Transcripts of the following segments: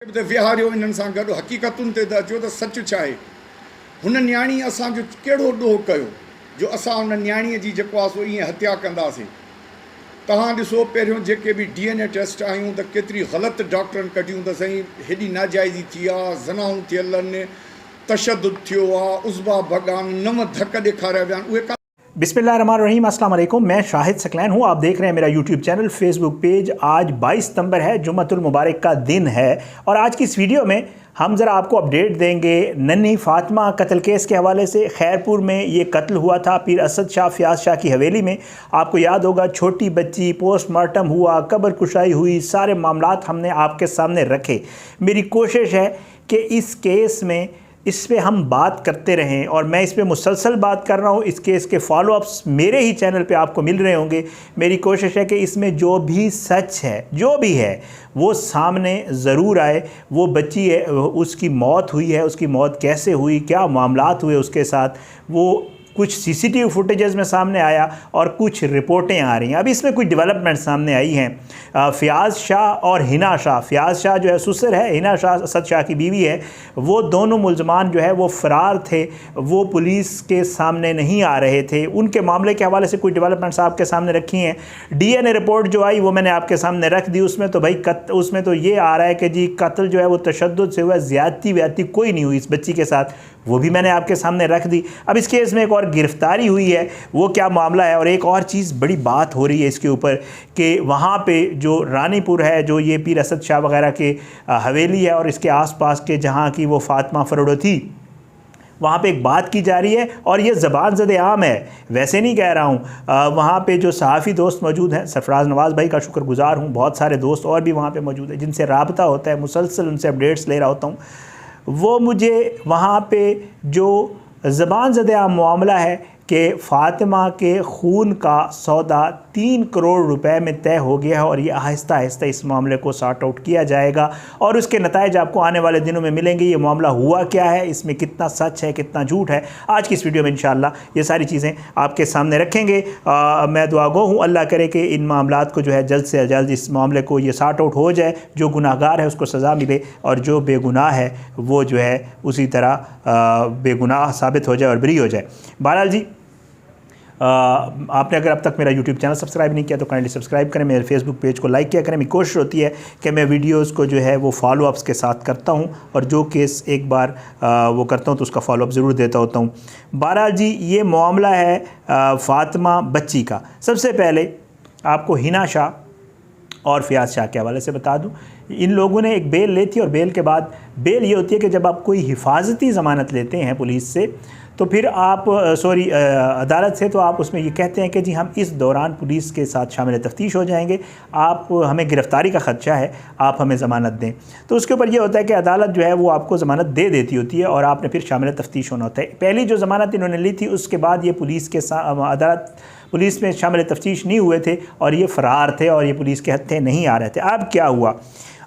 विहारियो इन्हनि सां गॾु हक़ीक़तुनि ते त अचो त सच छा आहे। हुन न्याणी असांजो कहिड़ो ॾोह कयो जो असां हुन न्याणीअ जी जेको आहे सो ईअं हत्या कंदासीं। तव्हां ॾिसो पहिरियों जेके बि DNA टेस्ट आहियूं त केतिरी ग़लति डॉक्टरनि कढियूं त साईं हेॾी नाजाइज़ी थी आहे, ज़नाऊं थियल आहिनि, तशद्दुद थियो आहे, उज़बा भॻान नव धक ॾेखारिया विया आहिनि। उहे बिस्मिल्लाहिर्रहमानिर्रहीम, अस्सलाम वालेकुम। मैं शाहिद सकलैन हूँ। आप देख रहे हैं मेरा यूट्यूब चैनल, फेसबुक पेज। आज 22 सितंबर है, जुम्मतुल मुबारक का दिन है और आज की इस वीडियो में हम ज़रा आपको अपडेट देंगे नन्ही फातिमा कत्ल केस के हवाले से। खैरपुर में ये कत्ल हुआ था पीर असद शाह फयाज शाह की हवेली में। आपको याद होगा, छोटी बच्ची, पोस्टमार्टम हुआ, कब्र कुशाई हुई, सारे मामलात हमने आपके सामने रखे। मेरी कोशिश है कि इस केस में इस पे हम बात करते रहें और मैं इस पे मुसलसल बात कर रहा हूँ। इस केस के फॉलोअप्स मेरे ही चैनल पे आपको मिल रहे होंगे। मेरी कोशिश है कि इसमें जो भी सच है, जो भी है, वो सामने ज़रूर आए। वो बच्ची है, उसकी मौत हुई है, उसकी मौत कैसे हुई, क्या मामलात हुए उसके साथ, वो कुछ CCTV फुटेजेस में सामने आया और कुछ रिपोर्टें आ रही हैं। अब इसमें कुछ डेवलपमेंट सामने आई हैं। फयाज शाह और हिना शाह, फयाज शाह जो है ससुर है, हिना शाह असद शाह की बीवी है, वो दोनों मुल्ज़मान जो है वो फ़रार थे, वो पुलिस के सामने नहीं आ रहे थे। उनके मामले के हवाले से कुछ डेवलपमेंट्स आपके सामने रखी हैं। DNA रिपोर्ट जो आई वो मैंने आपके सामने रख दी। उसमें तो भाई उसमें तो ये आ रहा है कि जी कत्ल जो है वो तशद्दुद से हुआ, ज़्यादती व्यादती कोई नहीं हुई इस बच्ची के साथ, वो भी मैंने आपके सामने रख दी। अब इस केस में एक और गिरफ्तारी हुई है, वो क्या मामला है। और एक और चीज़ बड़ी बात हो रही है इसके ऊपर कि वहाँ पे जो रानीपुर है, जो ये पीर असद शाह वगैरह के हवेली है और इसके आसपास के जहाँ की वो फातिमा फरोडो थी, वहाँ पे एक बात की जा रही है और ये ज़बान ज़द आम है, वैसे नहीं कह रहा हूँ। वहाँ पे जो सहाफ़ी दोस्त मौजूद हैं, सरफराज नवाज़ भाई का शुक्रगुज़ार हूँ, बहुत सारे दोस्त और भी वहाँ पे मौजूद हैं जिनसे राबता होता है, मुसलसल उनसे अपडेट्स ले रहा होता हूँ। वो मुझे वहाँ पे जो ज़बान ज़द मामला है कि फ़ातिमा के खून का सौदा 3 करोड़ रुपए में तय हो गया है और ये आहिस्ता आहिस्ता इस मामले को सॉर्ट आउट किया जाएगा और उसके नताइज आपको आने वाले दिनों में मिलेंगे। ये मामला हुआ क्या है, इसमें कितना सच है, कितना झूठ है, आज की इस वीडियो में इंशाअल्लाह ये सारी चीज़ें आपके सामने रखेंगे। मैं दुआगो हूँ, अल्लाह करे कि इन मामलात को जो है जल्द से जल्द इस मामले को ये सॉर्ट आउट हो जाए, जो गुनाहगार है उसको सज़ा मिले और जो बेगुनाह है वो जो है उसी तरह बेगुनाह साबित हो जाए और बरी हो जाए। बहरहाल जी, आपने अगर अब तक मेरा यूट्यूब चैनल सब्सक्राइब नहीं किया तो काइंडली सब्सक्राइब करें, मेरे फेसबुक पेज को लाइक किया करें। मेरी कोशिश होती है कि मैं वीडियोस को जो है वो फॉलोअप्स के साथ करता हूं और जो केस एक बार वो करता हूं तो उसका फॉलोअप ज़रूर देता होता हूं। बहरहाल जी, ये मामला है फ़ातिमा बच्ची का। सबसे पहले आपको हिना शाह और फयाज शाह के हवाले से बता दूँ, इन लोगों ने एक बेल ली थी और बेल के बाद बेल ये होती है कि जब आप कोई हिफाजती ज़मानत लेते हैं पुलिस से तो फिर आप अदालत से, तो आप उसमें ये कहते हैं कि जी हम इस दौरान पुलिस के साथ शामिल तफ्तीश हो जाएंगे, आप हमें गिरफ़्तारी का ख़दशा है, आप हमें ज़मानत दें। तो उसके ऊपर ये होता है कि अदालत जो है वो आपको ज़मानत दे देती होती है और आपने फिर शामिल तफ्तीश होना होता है। पहली जो ज़मानत इन्होंने ली थी उसके बाद ये पुलिस के साथ पुलिस में शामिल तफ्तीश नहीं हुए थे और ये फ़रार थे और ये पुलिस के हत्थे नहीं आ रहे थे। अब क्या हुआ?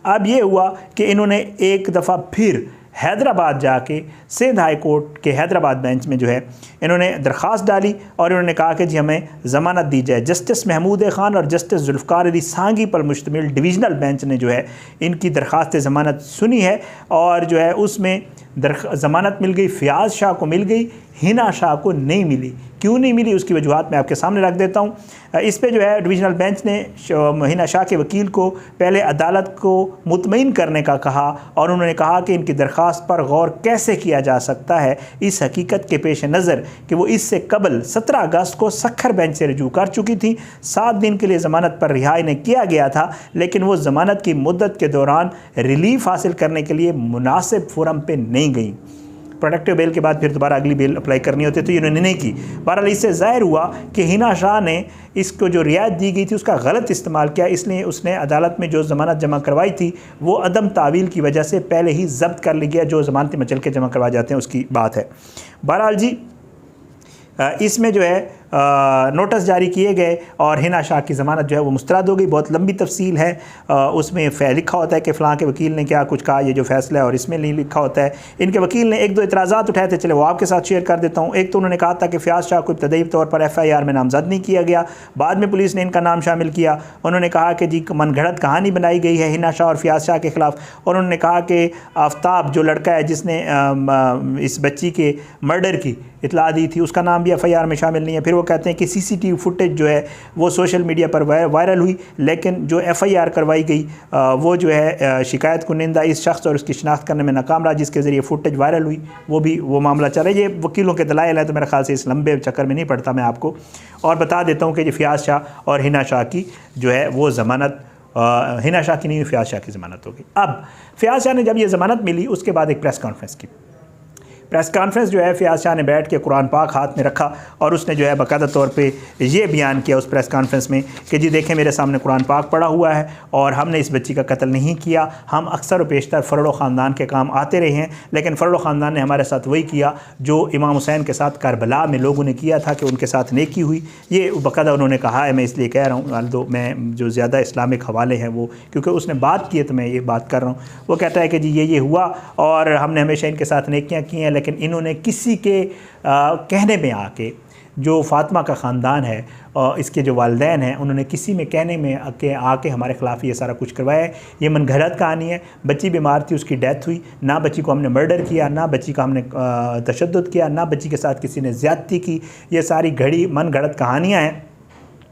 अब ये हुआ कि इन्होंने एक दफ़ा फिर हैदराबाद जाके सिंध हाई कोर्ट के हैदराबाद बेंच में जो है इन्होंने दरख्वास्त डाली और इन्होंने कहा कि जी हमें ज़मानत दी जाए। जस्टिस महमूद ख़ान और जस्टिस जुल्फ़िकार अली सांगी पर मुश्तमिल डिवीज़नल बेंच ने जो है इनकी दरख्वास्त ज़मानत सुनी है और जो है उसमें ज़मानत मिल गई। फयाज शाह को मिल गई, हिना शाह को नहीं मिली। क्यों नहीं मिली उसकी वजूहत मैं आपके सामने रख देता हूँ। इस पे जो है डिवीज़नल बेंच ने हिना शाह के वकील को पहले अदालत को मुतमईन करने का कहा और उन्होंने कहा कि इनकी दरख्वास्त पर गौर कैसे किया जा सकता है इस हकीकत के पेश नज़र कि वो इससे कबल 17 अगस्त को सखर बेंच से रजू कर चुकी थी। 7 दिन के लिए ज़मानत पर रिहाई ने किया गया था, लेकिन वो ज़मानत की मुद्दत के दौरान रिलीफ हासिल करने के लिए मुनासिब फोरम पर नहीं गई। प्रोडक्टिव बेल के बाद फिर दोबारा अगली बेल अप्लाई करनी होती तो इन्होंने नहीं की। बहरहाल इससे ज़ाहिर हुआ कि हिना शाह ने इसको जो रियायत दी गई थी उसका गलत इस्तेमाल किया, इसलिए उसने अदालत में जो ज़मानत जमा करवाई थी वो अदम तावील की वजह से पहले ही ज़ब्त कर ली गया। जो ज़मानती मचल के जमा करवाए जाते हैं उसकी बात है। बहरहाल जी, इसमें जो है नोटिस जारी किए गए और हिना शाह की ज़मानत जो है वो मुस्तरद हो गई। बहुत लंबी तफसील है, उसमें लिखा होता है कि फ़लाँ के वकील ने क्या कुछ कहा, ये जो फैसला है, और इसमें नहीं लिखा होता है। इनके वकील ने एक दो इतराज़ात उठाए थे, चले वो आपके साथ शेयर कर देता हूँ। एक तो उन्होंने कहा था कि फ़याज़ शाह को इब्तदाई तौर पर FIR में नामज़द नहीं किया गया, बाद में पुलिस ने इनका नाम शामिल किया। उन्होंने कहा कि जी मनगढ़ंत कहानी बनाई गई है हिना शाह और फ़याज़ शाह के ख़िलाफ़। और उन्होंने कहा कि आफ्ताब जो लड़का है जिसने इस बच्ची के मर्डर की इतला दी थी, उसका नाम भी FIR में शामिल नहीं है। फिर वो कहते हैं कि CCTV फुटेज जो है वो सोशल मीडिया पर वायरल हुई, लेकिन जो FIR करवाई गई वो जो है शिकायत कुनिंदा इस शख्स और उसकी शिनाख्त करने में नाकाम रहा, जिसके ज़रिए फुटेज वायरल हुई। वो मामला चल रहा है। ये वकीलों के दलाइल है, तो मेरे ख्याल से इस लंबे चक्कर में नहीं पड़ता मैं आपको और बता देता हूँ कि फ़याज़ शाह और हिना शाह की जो है वो ज़मानत, हिना शाह की नहीं, फ़याज़ शाह की ज़मानत हो गई। अब फ़याज़ शाह ने जब ये ज़मानत मिली उसके बाद एक प्रेस कॉन्फ्रेंस की। प्रेस कॉन्फ्रेंस जो है फ़याज़ शाह ने बैठ के कुरान पाक हाथ में रखा और उसने जो है बाकायदा तौर पे ये बयान किया उस प्रेस कॉन्फ्रेंस में कि जी देखें मेरे सामने कुरान पाक पड़ा हुआ है और हमने इस बच्ची का कत्ल नहीं किया। हम अक्सर व पेशतर फ़रोड़ ख़ानदान के काम आते रहे हैं, लेकिन फ़रोड़ ख़ानदान ने हमारे साथ वही किया जो इमाम हुसैन के साथ करबला में लोगों ने किया था कि उनके साथ नेकी हुई। ये बाकायदा उन्होंने कहा है, मैं इसलिए कह रहा हूँ, दो मैं जो ज़्यादा इस्लामिक हवाले हैं वो क्योंकि उसने बात की है तो मैं ये बात कर रहा हूँ। वो कहता है कि जी ये हुआ और हमने हमेशा इनके साथ नेकियाँ की हैं, लेकिन इन्होंने किसी के कहने में आके, जो फ़ातिमा का ख़ानदान है और इसके जो वालिदैन हैं, उन्होंने किसी में कहने में आके हमारे ख़िलाफ़ ये सारा कुछ करवाया है। ये मनगढ़ंत कहानी है। बच्ची बीमार थी, उसकी डेथ हुई, ना बच्ची को हमने मर्डर किया, ना बच्ची का हमने तशद्दुद किया, ना बच्ची के साथ किसी ने ज़्यादती की। ये सारी घड़ी मनगढ़ंत कहानियाँ हैं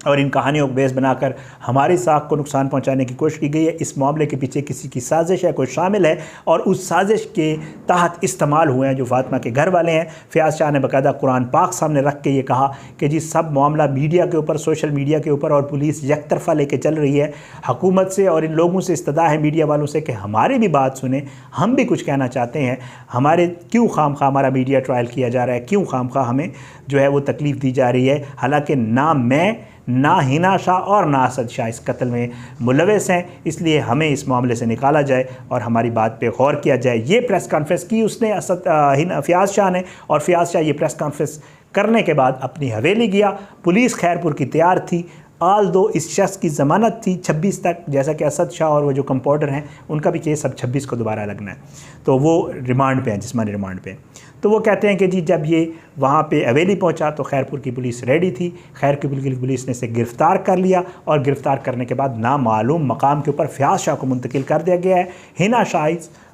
और इन कहानियों को बेस बनाकर हमारी साख को नुकसान पहुंचाने की कोशिश की गई है। इस मामले के पीछे किसी की साजिश है, कोई शामिल है और उस साजिश के तहत इस्तेमाल हुए हैं जो फातिमा के घर वाले हैं। फ़याज़ शाह ने बाकायदा कुरान पाक सामने रख के ये कहा कि जी सब मामला मीडिया के ऊपर, सोशल मीडिया के ऊपर और पुलिस एक तरफ़ा लेके चल रही है। हुकूमत से और इन लोगों से इस्तदा है मीडिया वालों से कि हमारी भी बात सुने, हम भी कुछ कहना चाहते हैं। हमारे क्यों खामखा हमारा मीडिया ट्रायल किया जा रहा है, क्यों खामखा हमें जो है वो तकलीफ़ दी जा रही है। हालाँकि ना मैं, ना हिना शाह और ना असद शाह इस कत्ल में मुलविस हैं, इसलिए हमें इस मामले से निकाला जाए और हमारी बात पे गौर किया जाए। ये प्रेस कॉन्फ्रेंस की उसने फ़याज़ शाह ने, और फ़याज़ शाह ये प्रेस कॉन्फ्रेंस करने के बाद अपनी हवेली गया। पुलिस खैरपुर की तैयार थी, आल दो इस शख्स की ज़मानत थी 26 तक, जैसा कि असद शाह और वो जो कंपाउंडर हैं उनका भी केस अब 26 को दोबारा लगना है, तो वो रिमांड पे हैं, जिस्मानी रिमांड पे। तो वो कहते हैं कि जी जब ये वहाँ पे हवेली पहुँचा तो खैरपुर की पुलिस रेडी थी। खैरपुर की पुलिस ने इसे गिरफ़्तार कर लिया और गिरफ़्तार करने के बाद नामालूम मकाम के ऊपर फ़याज़ शाह को मुंतकिल कर दिया गया है। हिना शाह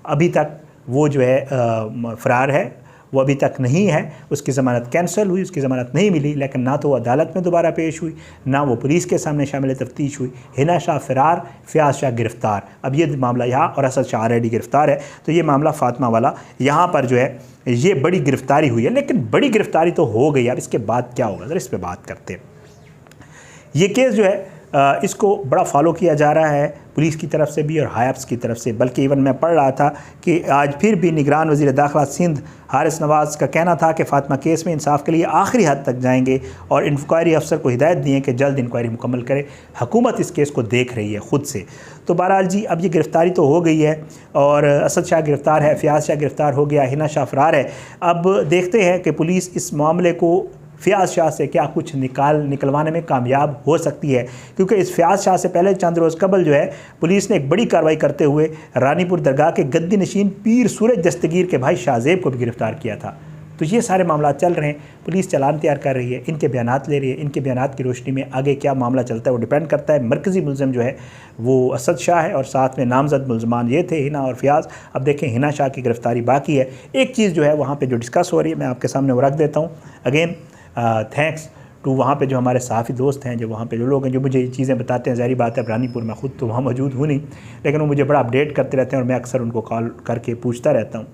अभी तक वो जो है फ़रार है, वो अभी तक नहीं है। उसकी ज़मानत कैंसिल हुई, उसकी ज़मानत नहीं मिली, लेकिन ना तो वो अदालत में दोबारा पेश हुई, ना वो पुलिस के सामने शामिल तफ्तीश हुई। हिना शाह फ़रार, फ़याज़ शाह गिरफ़्तार। अब ये मामला यहाँ, और असद शाह ऑलरेडी गिरफ़्तार है, तो ये मामला फ़ातिमा वाला यहाँ पर जो है ये बड़ी गिरफ़्तारी हुई है। लेकिन बड़ी गिरफ़्तारी तो हो गई, अब इसके बाद क्या होगा ज़रा इस पर बात करते हैं। ये केस जो है इसको बड़ा फॉलो किया जा रहा है पुलिस की तरफ से भी और हायप्स की तरफ से, बल्कि इवन मैं पढ़ रहा था कि आज फिर भी निगरान वज़ीर दाखिला सिंध हारिस नवाज़ का कहना था कि फ़ातिमा केस में इंसाफ के लिए आखिरी हद तक जाएंगे और इंक्वायरी अफसर को हिदायत दी है कि जल्द इंक्वायरी मुकम्मल करे। हुकूमत इस केस को देख रही है ख़ुद से। तो बहरहाल जी अब ये गिरफ़्तारी तो हो गई है और असद शाह गिरफ़्तार है, फ़याज़ शाह गिरफ़्तार हो गया, हिना शाह फ़रार है। अब देखते हैं कि पुलिस इस मामले को फ़याज़ शाह से क्या कुछ निकलवाने में कामयाब हो सकती है, क्योंकि इस फ़याज़ शाह से पहले चंद रोज़ कबल जो है पुलिस ने एक बड़ी कार्रवाई करते हुए रानीपुर दरगाह के गद्दी नशीन पीर सूरज दस्तगीर के भाई शाहजेब को भी गिरफ़्तार किया था। तो ये सारे मामला चल रहे हैं, पुलिस चालान तैयार कर रही है, इनके बयानात ले रही है। इनके बयानात की रोशनी में आगे क्या मामला चलता है वो डिपेंड करता है। मरकज़ी मुलज़म जो है वो असद शाह है और साथ में नामज़द मुलज़मान ये थे हिना और फ़याज़। अब देखें हिना शाह की गिरफ़्तारी बाकी है। एक चीज़ जो है वहाँ पर जो डिस्कस हो रही है मैं आपके सामने वो रख देता हूँ। अगेन थैंक्स टू वहाँ पे जो हमारे सहाफ़ी दोस्त हैं, जो वहाँ पे जो लोग हैं जो मुझे ये चीज़ें बताते हैं। ज़ाहिर बात है रानीपुर में ख़ुद तो वहाँ मौजूद हूँ नहीं, लेकिन वो मुझे बड़ा अपडेट करते रहते हैं और मैं अक्सर उनको कॉल करके पूछता रहता हूँ।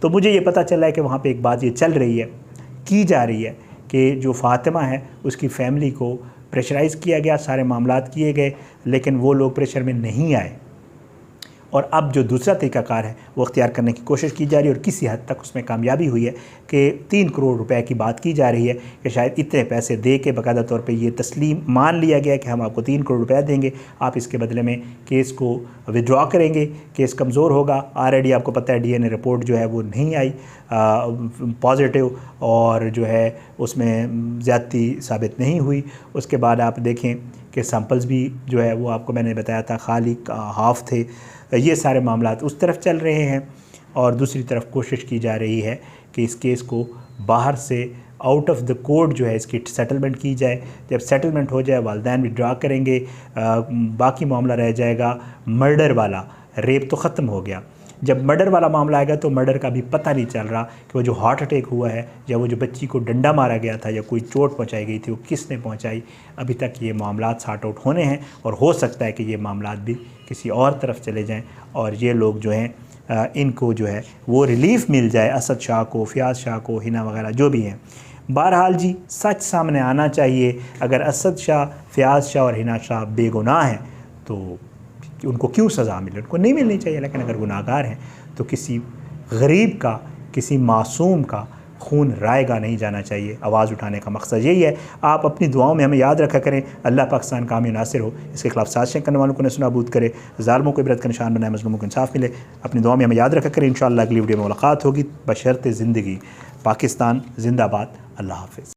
तो मुझे ये पता चला है कि वहाँ पे एक बात ये चल रही है, की जा रही है कि जो फ़ातिमा है उसकी फ़ैमिली को प्रेशराइज़ किया गया, सारे मामलात किए गए, लेकिन वो लोग प्रेशर में नहीं आए और अब जो दूसरा तरीक़ाकार है वो अख्तियार करने की कोशिश की जा रही है और किसी हद तक उसमें कामयाबी हुई है कि 3 करोड़ रुपए की बात की जा रही है कि शायद इतने पैसे दे के बाकायदा तौर पे ये तस्लीम मान लिया गया कि हम आपको 3 करोड़ रुपए देंगे, आप इसके बदले में केस को विड्रॉ करेंगे, केस कमज़ोर होगा। ऑलरेडी आपको पता है DNA रिपोर्ट जो है वो नहीं आई पॉजिटिव और जो है उसमें ज़्यादती साबित नहीं हुई। उसके बाद आप देखें कि सैम्पल्स भी जो है वो आपको मैंने बताया था खाली हाफ थे। ये सारे मामला उस तरफ चल रहे हैं और दूसरी तरफ कोशिश की जा रही है कि इस केस को बाहर से आउट ऑफ द कोर्ट जो है इसकी सेटलमेंट की जाए। जब सेटलमेंट हो जाए वालिदैन विड्रॉ करेंगे, बाकी मामला रह जाएगा मर्डर वाला। रेप तो ख़त्म हो गया, जब मर्डर वाला मामला आएगा तो मर्डर का भी पता नहीं चल रहा कि वो जो हार्ट अटैक हुआ है या वो जो बच्ची को डंडा मारा गया था या कोई चोट पहुंचाई गई थी वो किसने पहुंचाई। अभी तक ये मामला सॉर्ट आउट होने हैं और हो सकता है कि ये मामला भी किसी और तरफ चले जाएं और ये लोग जो हैं इनको जो है वो रिलीफ़ मिल जाए, असद शाह को, फ़ियाज़ शाह को, हिना वगैरह जो भी हैं। बहरहाल जी सच सामने आना चाहिए। अगर असद शाह, फ़ियाज़ शाह और हिना शाह बेगुनाह हैं तो उनको क्यों सज़ा मिले? उनको नहीं मिलनी चाहिए। लेकिन अगर गुनाहगार हैं तो किसी गरीब का, किसी मासूम का खून रायगा नहीं जाना चाहिए। आवाज़ उठाने का मकसद यही है। आप अपनी दुआओं में हमें याद रखा करें। अल्लाह पाकिस्तान कामी नासिर हो, इसके खिलाफ साजिशें करने वालों को नसूनाबूद करे, ज़ालिमों को इबरत का निशान बनाए, मज़लूमों को इंसाफ मिले। अपनी दुआ में हमें याद रखा करें। इंशाअल्लाह अगली वीडियो में मुलाकात होगी। बशर्ते ज़िंदगी। पाकिस्तान जिंदाबाद। अल्लाह हाफ़िज़।